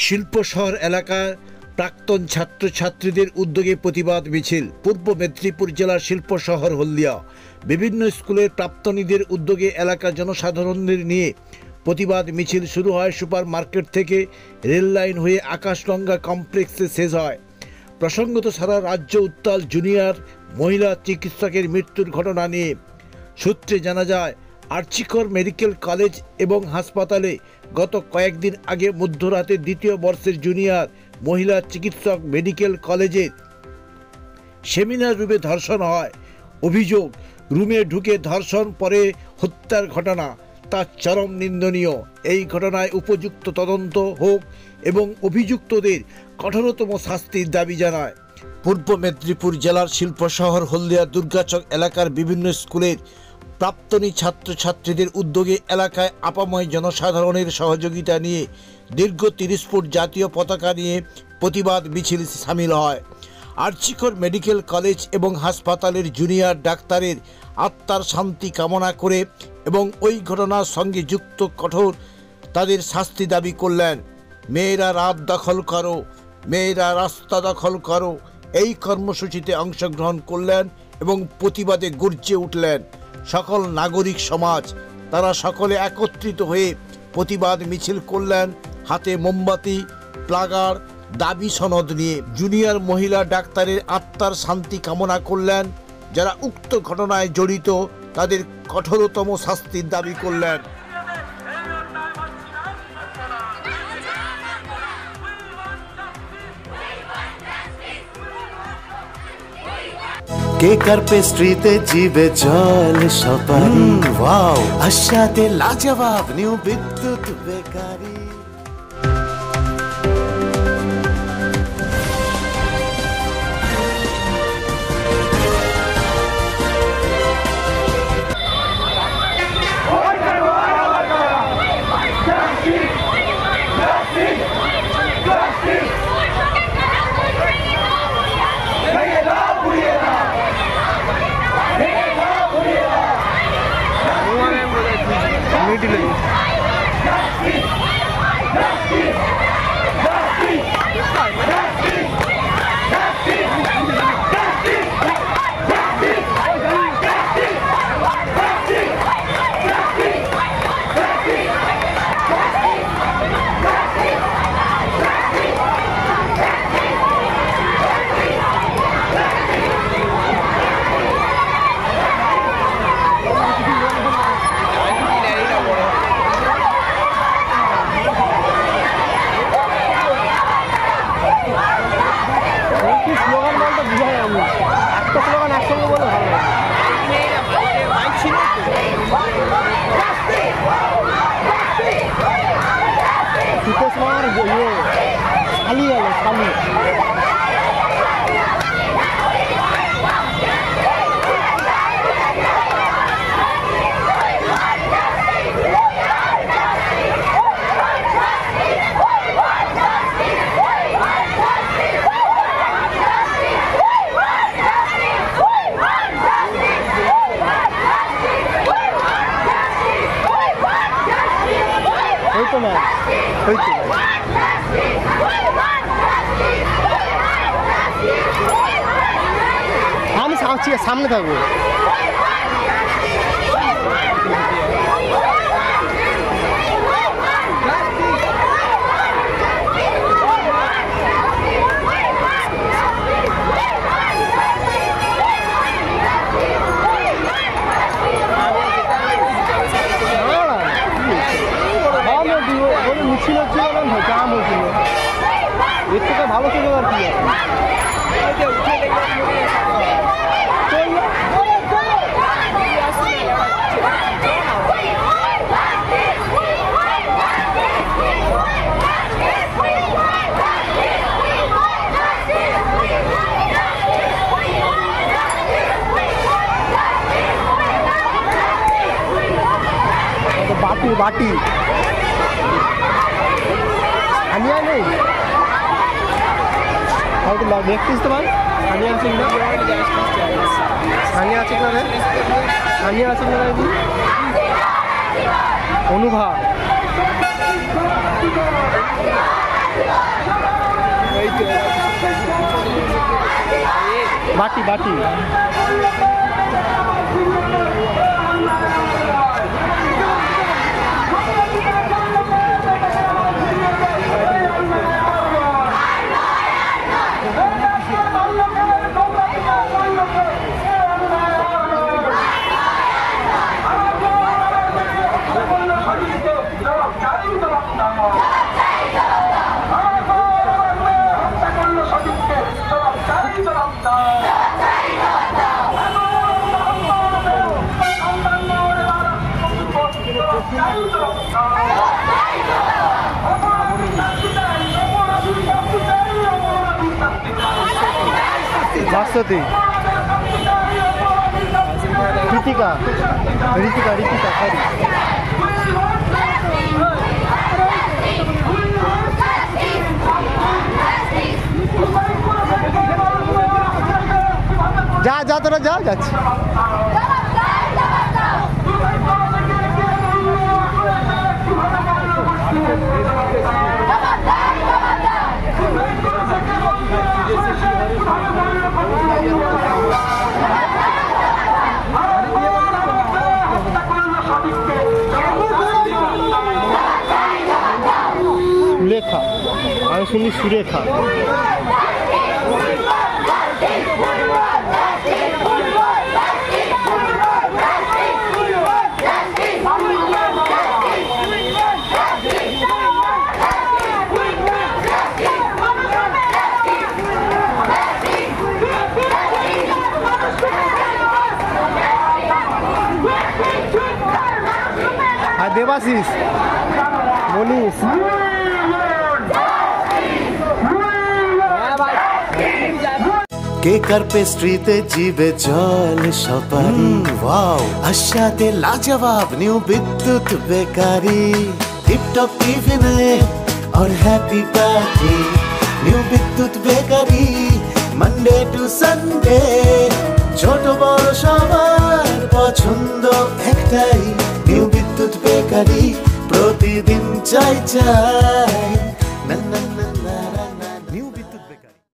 শিল্প শহর এলাকার প্রাক্তন ছাত্রছাত্রীদের উদ্যোগে প্রতিবাদ মিছিল। পূর্ব মেদিনীপুর জেলার শিল্প শহর হলদিয়া বিভিন্ন স্কুলের প্রাক্তনীদের উদ্যোগে এলাকার জনসাধারণদের নিয়ে প্রতিবাদ মিছিল শুরু হয় সুপার মার্কেট থেকে রেল লাইন হয়ে আকাশগঙ্গা কমপ্লেক্সে শেষ হয়। প্রসঙ্গত সারা রাজ্য উত্তাল জুনিয়র মহিলা চিকিৎসকের মৃত্যুর ঘটনা নিয়ে। সূত্রে জানা যায়, আর্চিকর মেডিকেল কলেজ এবং হাসপাতালে গত কয়েকদিন আগে মধ্যরাতে দ্বিতীয় বর্ষের জুনিয়র মহিলা চিকিৎসক মেডিকেল কলেজের সেমিনার রুমে ধর্ষণ হয়। অভিযোগ, রুমে ঢুকে ধর্ষণ পরে হত্যার ঘটনা, তা চরম নিন্দনীয়। এই ঘটনায় উপযুক্ত তদন্ত হোক এবং অভিযুক্তদের কঠোরতম শাস্তির দাবি জানায়। পূর্ব মেদিনীপুর জেলার শিল্প শহর হলদিয়া দুর্গাচক এলাকার বিভিন্ন স্কুলের প্রাক্তনী ছাত্রছাত্রীদের উদ্যোগে এলাকায় আপাময় জনসাধারণের সহযোগিতা নিয়ে দীর্ঘ 30 ফুট জাতীয় পতাকা নিয়ে প্রতিবাদ মিছিল সামিল হয়। আর্চিকর মেডিকেল কলেজ এবং হাসপাতালের জুনিয়র ডাক্তারের আত্মার শান্তি কামনা করে এবং ওই ঘটনার সঙ্গে যুক্ত কঠোর তাদের শাস্তি দাবি করলেন। মেয়েরা রাত দখল করো, মেয়েরা রাস্তা দখল করো, এই কর্মসূচিতে অংশগ্রহণ করলেন এবং প্রতিবাদে গর্জে উঠলেন সকল নাগরিক সমাজ। তারা সকলে একত্রিত হয়ে প্রতিবাদ মিছিল করলেন, হাতে মোমবাতি, প্লাগার, দাবি সনদ নিয়ে। জুনিয়র মহিলা ডাক্তারের আত্মার শান্তি কামনা করলেন। যারা উক্ত ঘটনায় জড়িত তাদের কঠোরতম শাস্তির দাবি করলেন। কেকার পেস্ট্রিতে জিবে জল সপারি, ওয়াও আশাতে লাজবাব নিউ বিদ্যুৎ বেকারি। আমি সামনে থাকবো। মিছিল হচ্ছিল, জাম হচ্ছিল, এর থেকে ভালো ছিল আর কি। বাটি বাটি আনিয়া নেই, হয়তো দেখতিস তোমার আনিয়া আছে না, আনিয়া আছে না রে, আনিয়া আছে না রে অনুভা বাটি বাটি বাস্ততি ঋতিকা ঋতিকা ঋতিকা সরি যা যা তোরা যা যাচ্ছে সুলেখা আমি শুনি সুরেখা আর দেবাশিস বলিস কেকার পেস্ট্রিতে জিবে জল সপারি ওয়াও আশাতে লাজবাব নিউ বিদ্যুৎ বেকারি টিপটপ টিফিনে और हैप्पी पार्टी নিউ বিদ্যুৎ বেকারি মানডে টু সানডে ছোট বড় সবার পছন্দ একটাই নিউ বিদ্যুৎ বেকারি প্রতিদিন চাই চাই